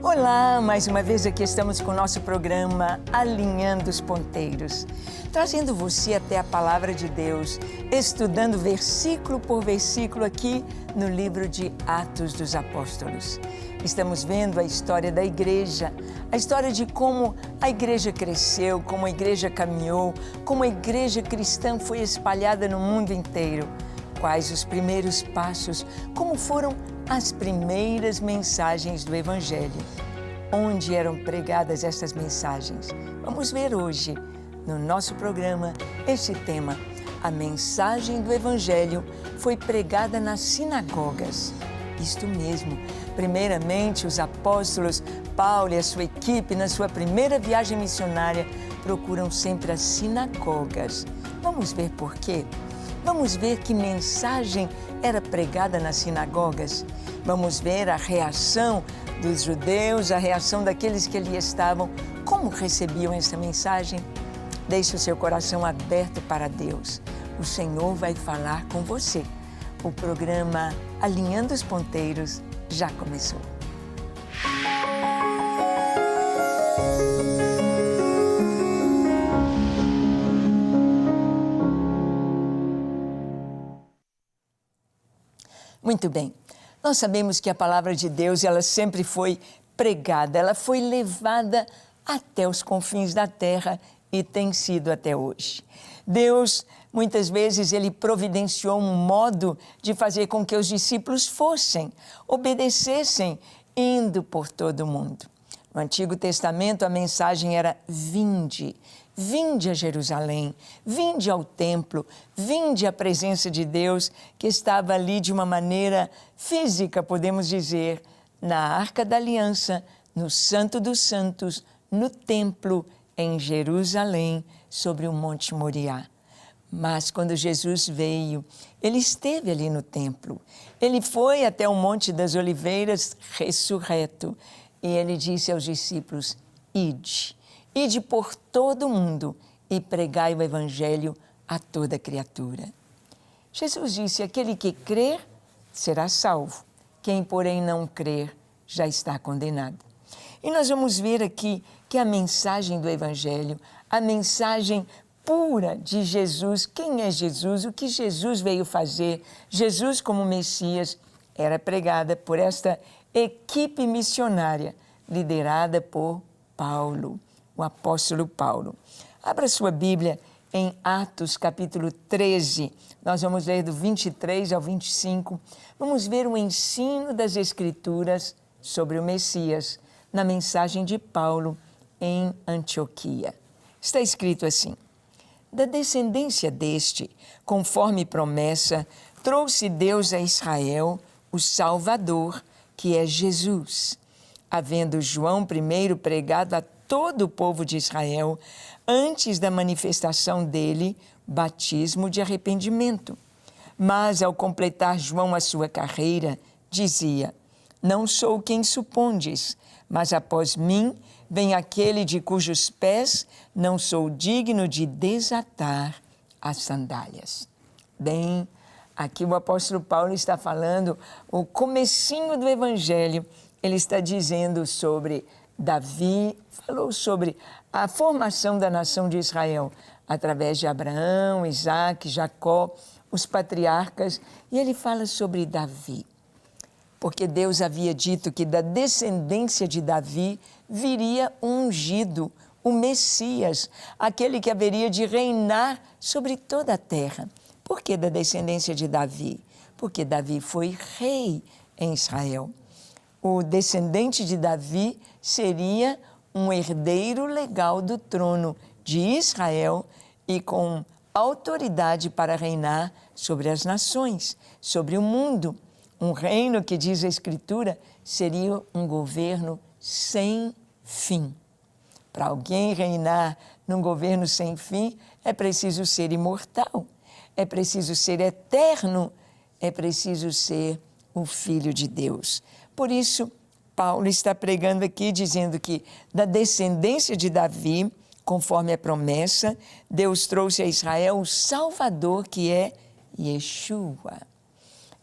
Olá, mais uma vez aqui estamos com o nosso programa Alinhando os Ponteiros, trazendo você até a Palavra de Deus, estudando versículo por versículo aqui no livro de Atos dos Apóstolos. Estamos vendo a história da igreja, a história de como a igreja cresceu, como a igreja caminhou, como a igreja cristã foi espalhada no mundo inteiro. Quais os primeiros passos, como foram as primeiras mensagens do Evangelho. Onde eram pregadas essas mensagens? Vamos ver hoje, no nosso programa, este tema. A mensagem do Evangelho foi pregada nas sinagogas. Isto mesmo. Primeiramente, os apóstolos, Paulo e a sua equipe, na sua primeira viagem missionária, procuram sempre as sinagogas. Vamos ver por quê? Vamos ver que mensagem era pregada nas sinagogas. Vamos ver a reação dos judeus, a reação daqueles que ali estavam, como recebiam essa mensagem. Deixe o seu coração aberto para Deus. O Senhor vai falar com você. O programa Alinhando os Ponteiros já começou. Muito bem, nós sabemos que a palavra de Deus, ela sempre foi pregada, ela foi levada até os confins da terra e tem sido até hoje. Deus, muitas vezes, ele providenciou um modo de fazer com que os discípulos fossem, obedecessem, indo por todo o mundo. No Antigo Testamento, a mensagem era: vinde. Vinde a Jerusalém, vinde ao templo, vinde à presença de Deus, que estava ali de uma maneira física, podemos dizer, na Arca da Aliança, no Santo dos Santos, no templo, em Jerusalém, sobre o Monte Moriá. Mas quando Jesus veio, ele esteve ali no templo. Ele foi até o Monte das Oliveiras ressurreto e ele disse aos discípulos: ide. Ide por todo o mundo e pregai o Evangelho a toda criatura. Jesus disse: aquele que crer será salvo, quem porém não crer já está condenado. E nós vamos ver aqui que a mensagem do Evangelho, a mensagem pura de Jesus, quem é Jesus, o que Jesus veio fazer, Jesus como Messias, era pregada por esta equipe missionária liderada por Paulo. O apóstolo Paulo. Abra sua Bíblia em Atos, capítulo 13. Nós vamos ler do 23 ao 25. Vamos ver o ensino das Escrituras sobre o Messias na mensagem de Paulo em Antioquia. Está escrito assim: da descendência deste, conforme promessa, trouxe Deus a Israel o Salvador, que é Jesus. Havendo João primeiro pregado a todo o povo de Israel, antes da manifestação dele, batismo de arrependimento. Mas, ao completar João a sua carreira, dizia: não sou quem supondes, mas após mim vem aquele de cujos pés não sou digno de desatar as sandálias. Bem, aqui o apóstolo Paulo está falando o comecinho do Evangelho. Ele está dizendo sobre Davi, falou sobre a formação da nação de Israel através de Abraão, Isaque, Jacó, os patriarcas, e ele fala sobre Davi. Porque Deus havia dito que da descendência de Davi viria um ungido, o Messias, aquele que haveria de reinar sobre toda a terra. Por que da descendência de Davi? Porque Davi foi rei em Israel. O descendente de Davi seria um herdeiro legal do trono de Israel e com autoridade para reinar sobre as nações, sobre o mundo. Um reino que, diz a Escritura, seria um governo sem fim. Para alguém reinar num governo sem fim, é preciso ser imortal, é preciso ser eterno, é preciso ser o Filho de Deus. Por isso, Paulo está pregando aqui, dizendo que da descendência de Davi, conforme a promessa, Deus trouxe a Israel o Salvador, que é Yeshua.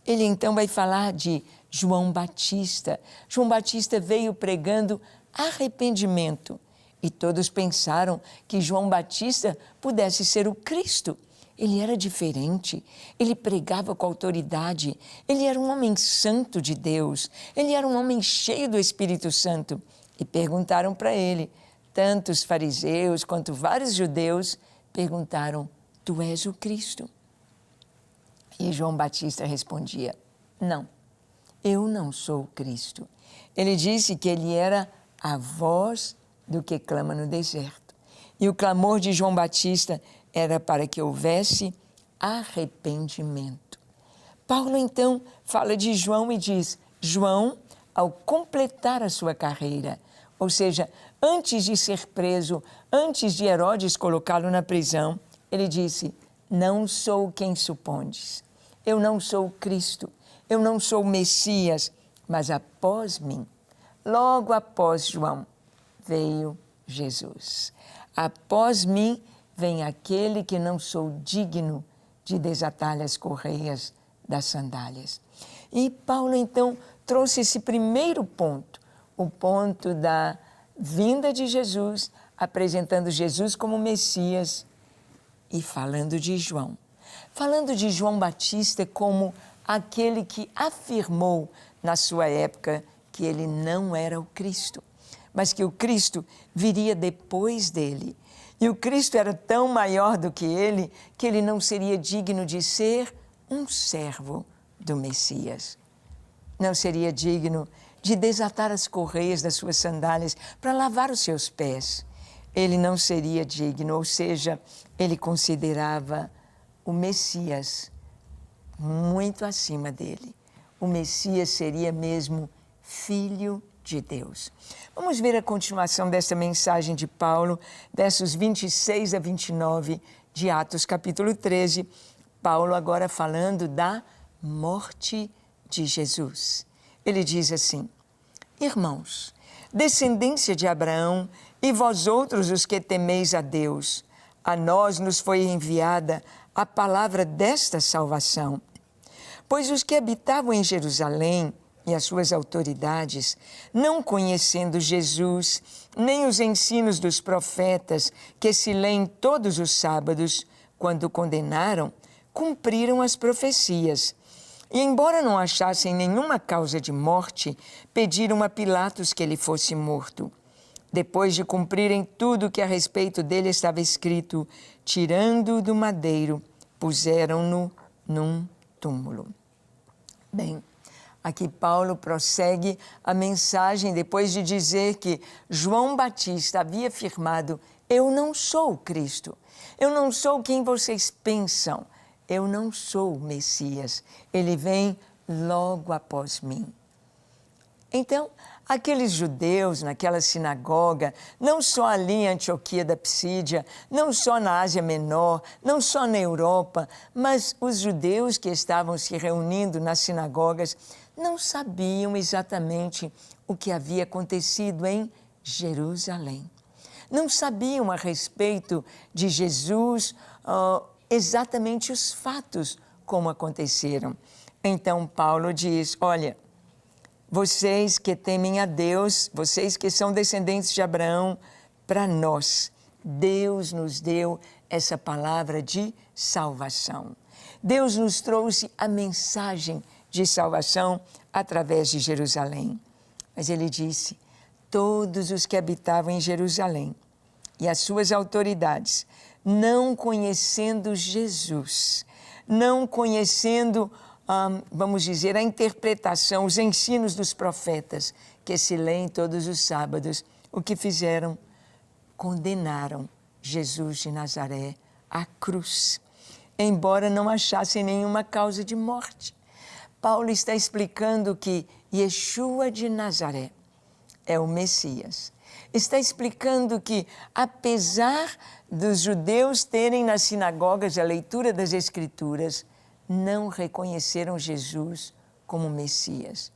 Ele então vai falar de João Batista. João Batista veio pregando arrependimento e todos pensaram que João Batista pudesse ser o Cristo. Ele era diferente, ele pregava com autoridade, ele era um homem santo de Deus, ele era um homem cheio do Espírito Santo. E perguntaram para ele, tanto os fariseus quanto vários judeus perguntaram, tu és o Cristo? E João Batista respondia, não, eu não sou o Cristo. Ele disse que ele era a voz do que clama no deserto. E o clamor de João Batista era para que houvesse arrependimento. Paulo, então, fala de João e diz, João, ao completar a sua carreira, ou seja, antes de ser preso, antes de Herodes colocá-lo na prisão, ele disse, não sou quem supondes, eu não sou o Cristo, eu não sou o Messias, mas após mim, logo após João, veio Jesus. Após mim, vem aquele que não sou digno de desatar as correias das sandálias. E Paulo, então, trouxe esse primeiro ponto, o ponto da vinda de Jesus, apresentando Jesus como Messias e falando de João. Falando de João Batista como aquele que afirmou na sua época que ele não era o Cristo, mas que o Cristo viria depois dele. E o Cristo era tão maior do que ele não seria digno de ser um servo do Messias. Não seria digno de desatar as correias das suas sandálias para lavar os seus pés. Ele não seria digno, ou seja, ele considerava o Messias muito acima dele. O Messias seria mesmo filho de Deus. Vamos ver a continuação dessa mensagem de Paulo, versos 26 a 29 de Atos, capítulo 13. Paulo agora falando da morte de Jesus. Ele diz assim, irmãos, descendência de Abraão, e vós outros os que temeis a Deus, a nós nos foi enviada a palavra desta salvação. Pois os que habitavam em Jerusalém e as suas autoridades, não conhecendo Jesus, nem os ensinos dos profetas que se leem todos os sábados, quando condenaram, cumpriram as profecias. E, embora não achassem nenhuma causa de morte, pediram a Pilatos que ele fosse morto. Depois de cumprirem tudo que a respeito dele estava escrito, tirando-o do madeiro, puseram-no num túmulo. Bem, aqui Paulo prossegue a mensagem depois de dizer que João Batista havia afirmado, eu não sou o Cristo, eu não sou quem vocês pensam, eu não sou o Messias, ele vem logo após mim. Então, aqueles judeus naquela sinagoga, não só ali em Antioquia da Psídia, não só na Ásia Menor, não só na Europa, mas os judeus que estavam se reunindo nas sinagogas não sabiam exatamente o que havia acontecido em Jerusalém. Não sabiam a respeito de Jesus exatamente os fatos como aconteceram. Então Paulo diz, olha, vocês que temem a Deus, vocês que são descendentes de Abraão, para nós, Deus nos deu essa palavra de salvação. Deus nos trouxe a mensagem de salvação através de Jerusalém. Mas ele disse, todos os que habitavam em Jerusalém e as suas autoridades, não conhecendo Jesus, não conhecendo vamos dizer, a interpretação, os ensinos dos profetas que se leem todos os sábados, o que fizeram? Condenaram Jesus de Nazaré à cruz, embora não achassem nenhuma causa de morte. Paulo está explicando que Yeshua de Nazaré é o Messias. Está explicando que, apesar dos judeus terem nas sinagogas a leitura das Escrituras, não reconheceram Jesus como Messias.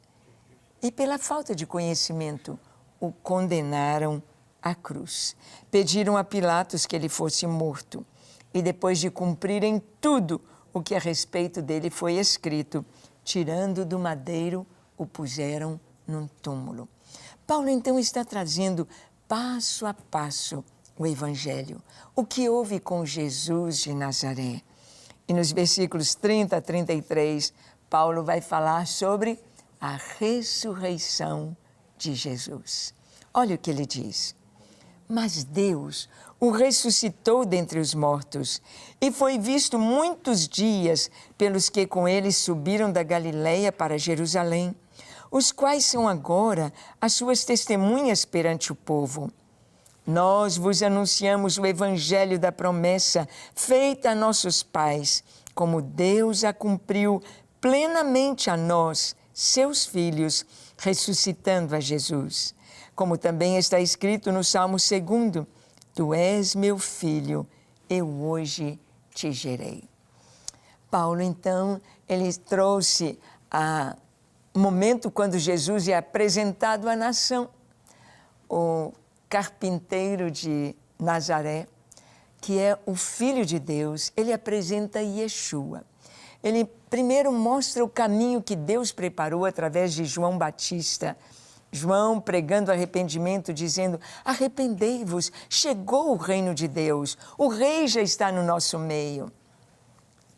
E pela falta de conhecimento, o condenaram à cruz. Pediram a Pilatos que ele fosse morto. E depois de cumprirem tudo o que a respeito dele foi escrito, tirando do madeiro, o puseram num túmulo. Paulo, então, está trazendo passo a passo o Evangelho, o que houve com Jesus de Nazaré. E nos versículos 30 a 33, Paulo vai falar sobre a ressurreição de Jesus. Olha o que ele diz. Mas Deus o ressuscitou dentre os mortos e foi visto muitos dias pelos que com ele subiram da Galiléia para Jerusalém, os quais são agora as suas testemunhas perante o povo. Nós vos anunciamos o evangelho da promessa feita a nossos pais, como Deus a cumpriu plenamente a nós, seus filhos, ressuscitando a Jesus. Como também está escrito no Salmo 2, Tu és meu filho, eu hoje te gerei. Paulo, então, ele trouxe o momento quando Jesus é apresentado à nação. O carpinteiro de Nazaré, que é o Filho de Deus, ele apresenta Yeshua. Ele primeiro mostra o caminho que Deus preparou através de João Batista. João pregando arrependimento, dizendo, arrependei-vos, chegou o reino de Deus, o rei já está no nosso meio.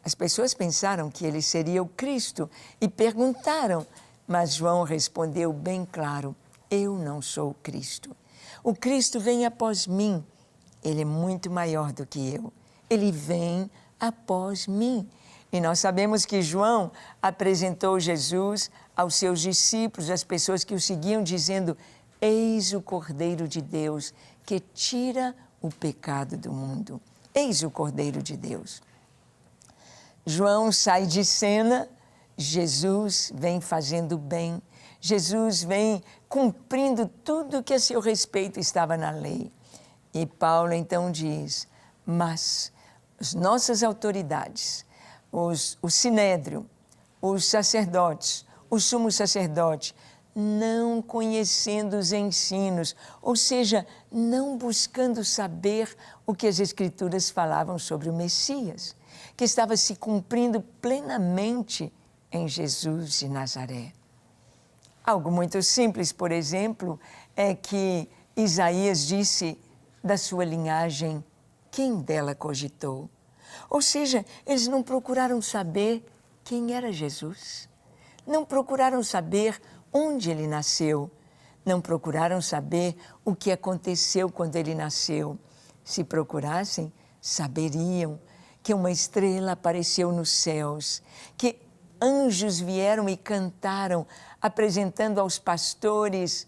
As pessoas pensaram que ele seria o Cristo e perguntaram, mas João respondeu bem claro, eu não sou o Cristo. O Cristo vem após mim, ele é muito maior do que eu, ele vem após mim. E nós sabemos que João apresentou Jesus aos seus discípulos, às pessoas que o seguiam, dizendo, eis o Cordeiro de Deus que tira o pecado do mundo. Eis o Cordeiro de Deus. João sai de cena, Jesus vem fazendo bem, Jesus vem cumprindo tudo que a seu respeito estava na lei. E Paulo então diz, mas as nossas autoridades, o Sinédrio, os sacerdotes, o sumo sacerdote, não conhecendo os ensinos, ou seja, não buscando saber o que as Escrituras falavam sobre o Messias, que estava se cumprindo plenamente em Jesus de Nazaré. Algo muito simples, por exemplo, é que Isaías disse da sua linhagem, quem dela cogitou? Ou seja, eles não procuraram saber quem era Jesus, não procuraram saber onde ele nasceu, não procuraram saber o que aconteceu quando ele nasceu. Se procurassem, saberiam que uma estrela apareceu nos céus, que anjos vieram e cantaram, apresentando aos pastores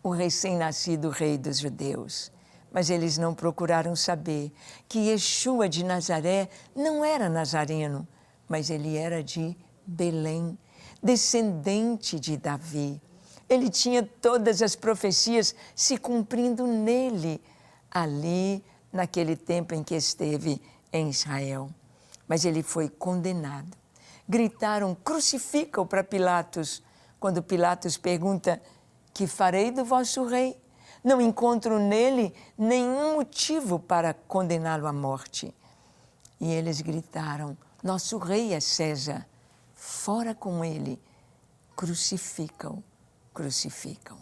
o recém-nascido rei dos judeus. Mas eles não procuraram saber que Yeshua de Nazaré não era nazareno, mas ele era de Belém, descendente de Davi. Ele tinha todas as profecias se cumprindo nele, ali, naquele tempo em que esteve em Israel. Mas ele foi condenado. Gritaram, crucifica-o para Pilatos. Quando Pilatos pergunta, que farei do vosso rei? Não encontro nele nenhum motivo para condená-lo à morte. E eles gritaram, nosso rei é César, fora com ele, crucificam, crucificam.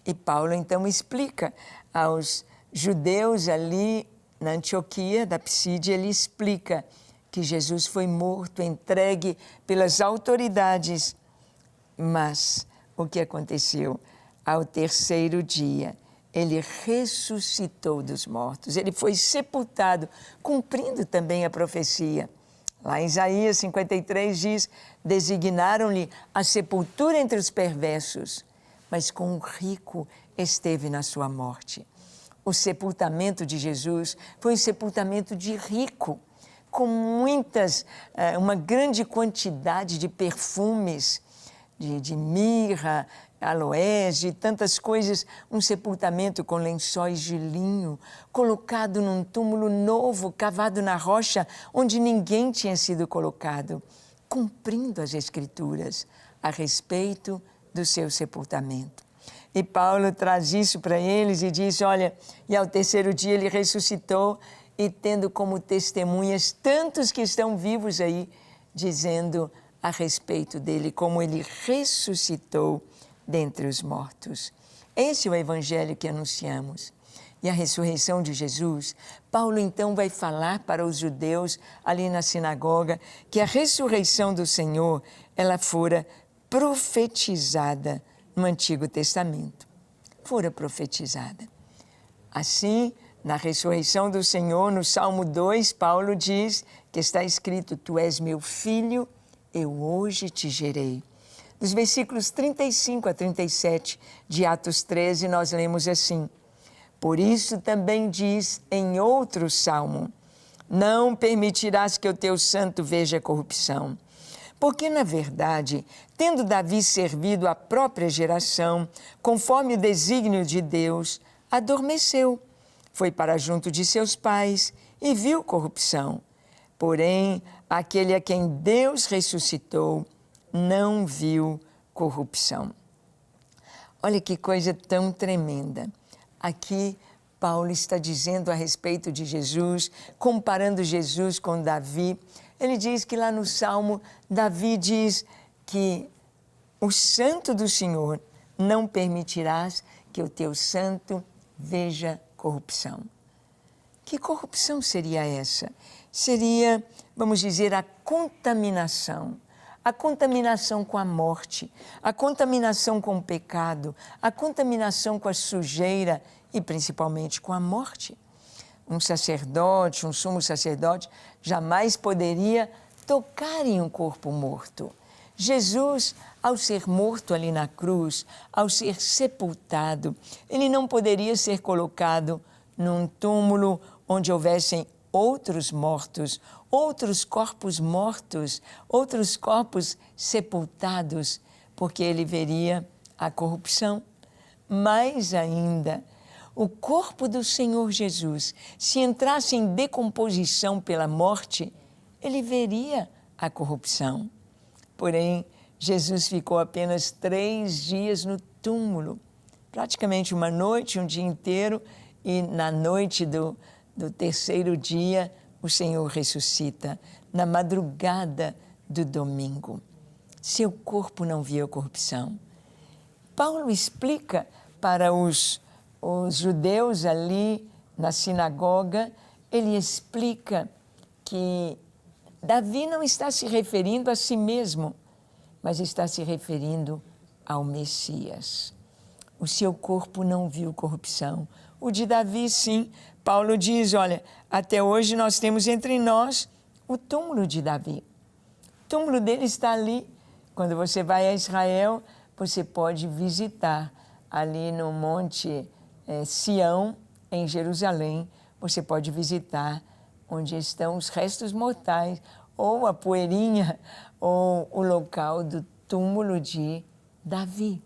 E Paulo então explica aos judeus ali na Antioquia, da Psídia, ele explica que Jesus foi morto, entregue pelas autoridades, mas o que aconteceu? Ao terceiro dia, ele ressuscitou dos mortos, ele foi sepultado, cumprindo também a profecia. Lá em Isaías 53 diz, designaram-lhe a sepultura entre os perversos, mas com o rico esteve na sua morte. O sepultamento de Jesus foi um sepultamento de rico, com uma grande quantidade de perfumes, de mirra, aloés, de tantas coisas, um sepultamento com lençóis de linho, colocado num túmulo novo, cavado na rocha, onde ninguém tinha sido colocado, cumprindo as Escrituras a respeito do seu sepultamento. E Paulo traz isso para eles e diz, olha, e ao terceiro dia ele ressuscitou e tendo como testemunhas tantos que estão vivos aí, dizendo a respeito dele, como ele ressuscitou dentre os mortos. Esse é o evangelho que anunciamos. E a ressurreição de Jesus, Paulo então vai falar para os judeus ali na sinagoga que a ressurreição do Senhor, ela fora profetizada no Antigo Testamento. Fora profetizada. Assim, na ressurreição do Senhor, no Salmo 2, Paulo diz que está escrito: Tu és meu filho, eu hoje te gerei. Nos versículos 35 a 37 de Atos 13, nós lemos assim: Por isso também diz em outro salmo: Não permitirás que o teu santo veja corrupção. Porque, na verdade, tendo Davi servido a própria geração, conforme o desígnio de Deus, adormeceu, foi para junto de seus pais e viu corrupção. Porém, aquele a quem Deus ressuscitou não viu corrupção. Olha que coisa tão tremenda. Aqui, Paulo está dizendo a respeito de Jesus, comparando Jesus com Davi. Ele diz que lá no Salmo, Davi diz que o santo do Senhor não permitirás que o teu santo veja corrupção. Que corrupção seria essa? Seria, vamos dizer, a contaminação com a morte, a contaminação com o pecado, a contaminação com a sujeira e principalmente com a morte. Um sacerdote, um sumo sacerdote, jamais poderia tocar em um corpo morto. Jesus, ao ser morto ali na cruz, ao ser sepultado, ele não poderia ser colocado num túmulo onde houvessem outros mortos, outros corpos mortos, outros corpos sepultados, porque ele veria a corrupção. Mais ainda, o corpo do Senhor Jesus, se entrasse em decomposição pela morte, ele veria a corrupção. Porém, Jesus ficou apenas 3 dias no túmulo, praticamente uma noite, um dia inteiro, e na noite do 3º dia, o Senhor ressuscita, na madrugada do domingo. Seu corpo não viu corrupção. Paulo explica para os judeus ali na sinagoga, ele explica que Davi não está se referindo a si mesmo, mas está se referindo ao Messias. O seu corpo não viu corrupção. O de Davi, sim. Paulo diz, olha, até hoje nós temos entre nós o túmulo de Davi. O túmulo dele está ali. Quando você vai a Israel, você pode visitar ali no Monte Sião, em Jerusalém. Você pode visitar onde estão os restos mortais, ou a poeirinha, ou o local do túmulo de Davi.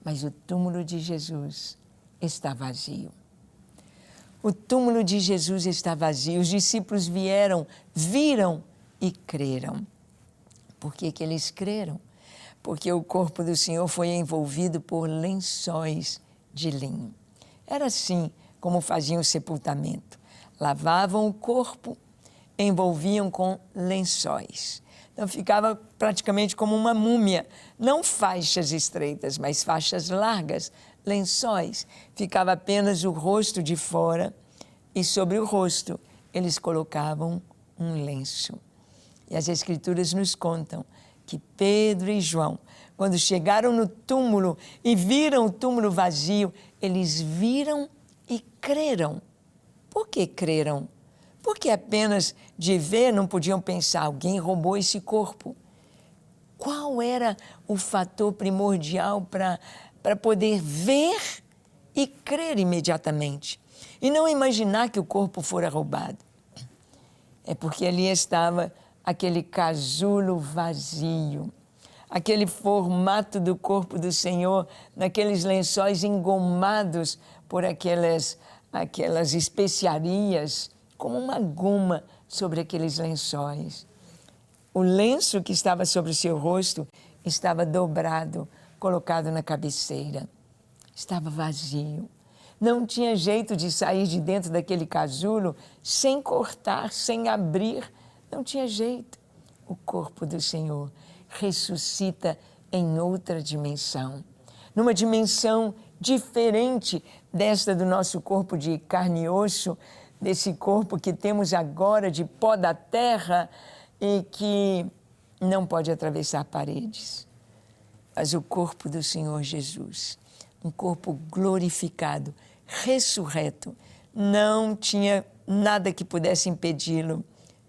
Mas o túmulo de Jesus está vazio. O túmulo de Jesus está vazio. Os discípulos vieram, viram e creram. Por que que eles creram? Porque o corpo do Senhor foi envolvido por lençóis de linho. Era assim como faziam o sepultamento. Lavavam o corpo, envolviam com lençóis. Então ficava praticamente como uma múmia, não faixas estreitas, mas faixas largas, lençóis. Ficava apenas o rosto de fora e sobre o rosto eles colocavam um lenço. E as Escrituras nos contam que Pedro e João, quando chegaram no túmulo e viram o túmulo vazio, eles viram e creram. Por que creram? Porque apenas de ver não podiam pensar, alguém roubou esse corpo. Qual era o fator primordial para poder ver e crer imediatamente? E não imaginar que o corpo fora roubado. É porque ali estava aquele casulo vazio, aquele formato do corpo do Senhor, naqueles lençóis engomados por aquelas especiarias, como uma goma sobre aqueles lençóis. O lenço que estava sobre o seu rosto estava dobrado, colocado na cabeceira. Estava vazio. Não tinha jeito de sair de dentro daquele casulo sem cortar, sem abrir. Não tinha jeito. O corpo do Senhor ressuscita em outra dimensão, numa dimensão diferente desta do nosso corpo de carne e osso, desse corpo que temos agora de pó da terra e que não pode atravessar paredes. Mas o corpo do Senhor Jesus, um corpo glorificado, ressurreto, não tinha nada que pudesse impedi-lo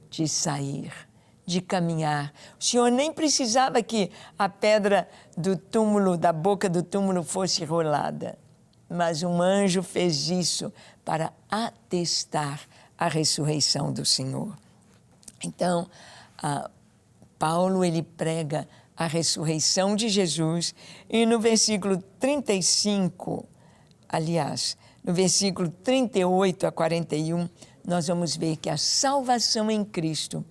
de sair, de caminhar. O Senhor nem precisava que a pedra do túmulo, da boca do túmulo, fosse rolada. Mas um anjo fez isso para atestar a ressurreição do Senhor. Então, Paulo, ele prega a ressurreição de Jesus e no versículo 35, aliás, no versículo 38 a 41, nós vamos ver que a salvação em Cristo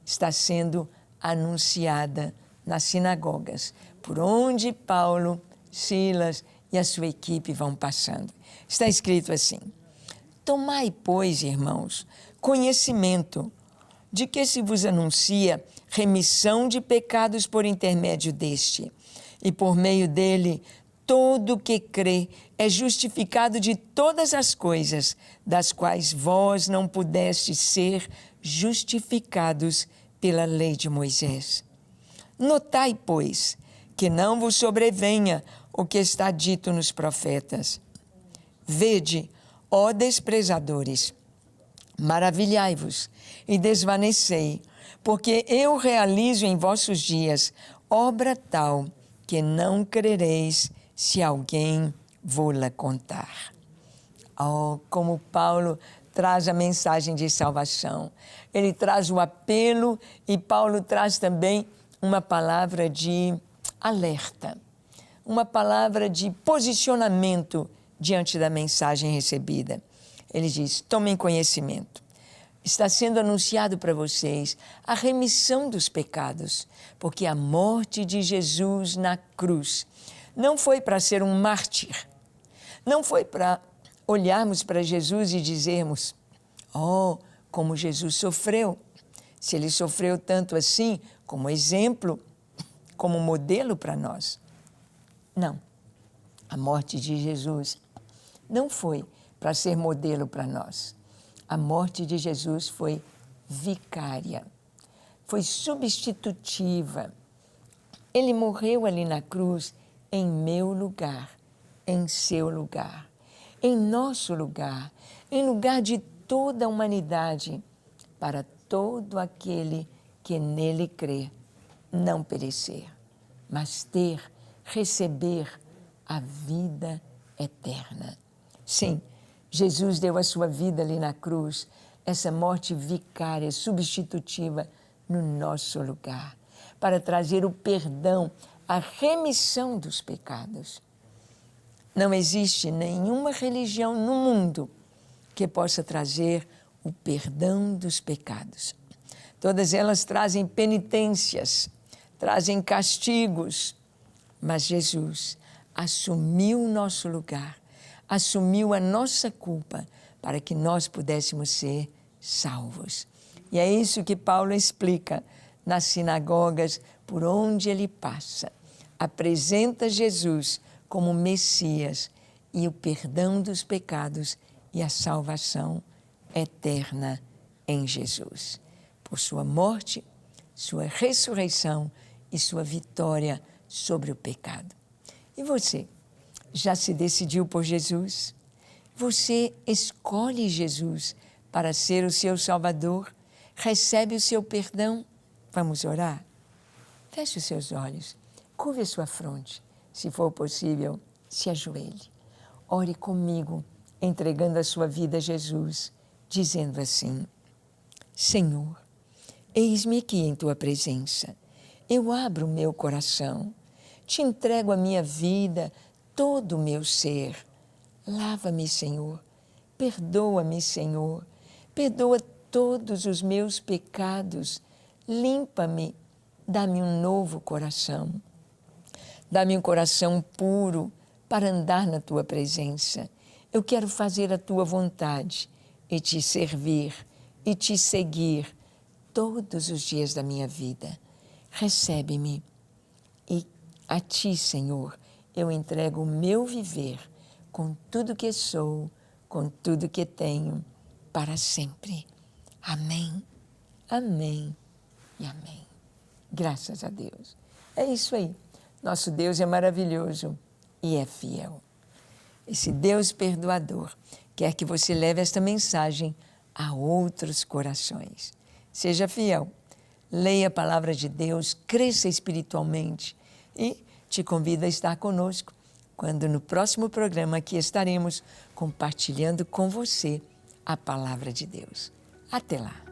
está sendo anunciada nas sinagogas, por onde Paulo, Silas e a sua equipe vão passando. Está escrito assim: tomai, pois, irmãos, conhecimento de que se vos anuncia remissão de pecados por intermédio deste, e por meio dele todo o que crê é justificado de todas as coisas, das quais vós não pudestes ser justificados pela lei de Moisés. Notai, pois, que não vos sobrevenha o que está dito nos profetas. Vede, ó desprezadores, maravilhai-vos e desvanecei, porque eu realizo em vossos dias obra tal que não crereis se alguém vô-la contar. Oh, como Paulo traz a mensagem de salvação. Ele traz o apelo e Paulo traz também uma palavra de alerta, uma palavra de posicionamento diante da mensagem recebida. Ele diz: tomem conhecimento. Está sendo anunciado para vocês a remissão dos pecados, porque a morte de Jesus na cruz não foi para ser um mártir, não foi para olharmos para Jesus e dizermos: oh, como Jesus sofreu. Se ele sofreu tanto assim, como exemplo, como modelo para nós. Não, a morte de Jesus não foi para ser modelo para nós. A morte de Jesus foi vicária, foi substitutiva. Ele morreu ali na cruz em meu lugar, em seu lugar, em nosso lugar, em lugar de toda a humanidade, para todo aquele que nele crê, não perecer, mas receber a vida eterna. Sim, Jesus deu a sua vida ali na cruz, essa morte vicária, substitutiva, no nosso lugar, para trazer o perdão, a remissão dos pecados. Não existe nenhuma religião no mundo que possa trazer o perdão dos pecados. Todas elas trazem penitências, trazem castigos, mas Jesus assumiu o nosso lugar, assumiu a nossa culpa para que nós pudéssemos ser salvos. E é isso que Paulo explica nas sinagogas por onde ele passa. Apresenta Jesus como Messias e o perdão dos pecados e a salvação eterna em Jesus. Por sua morte, sua ressurreição e sua vitória sobre o pecado. E você? Já se decidiu por Jesus? Você escolhe Jesus para ser o seu Salvador? Recebe o seu perdão? Vamos orar? Feche os seus olhos, curve a sua fronte. Se for possível, se ajoelhe. Ore comigo, entregando a sua vida a Jesus, dizendo assim: Senhor, eis-me aqui em Tua presença. Eu abro o meu coração, te entrego a minha vida, todo o meu ser. Lava-me, Senhor, perdoa-me, Senhor, perdoa todos os meus pecados, limpa-me, dá-me um novo coração. Dá-me um coração puro para andar na Tua presença. Eu quero fazer a Tua vontade e te servir e te seguir todos os dias da minha vida. Recebe-me A Ti, Senhor, eu entrego o meu viver com tudo que sou, com tudo que tenho, para sempre. Amém, amém e amém. Graças a Deus. É isso aí. Nosso Deus é maravilhoso e é fiel. Esse Deus perdoador quer que você leve esta mensagem a outros corações. Seja fiel, leia a palavra de Deus, cresça espiritualmente e te convido a estar conosco quando no próximo programa aqui estaremos compartilhando com você a palavra de Deus. Até lá!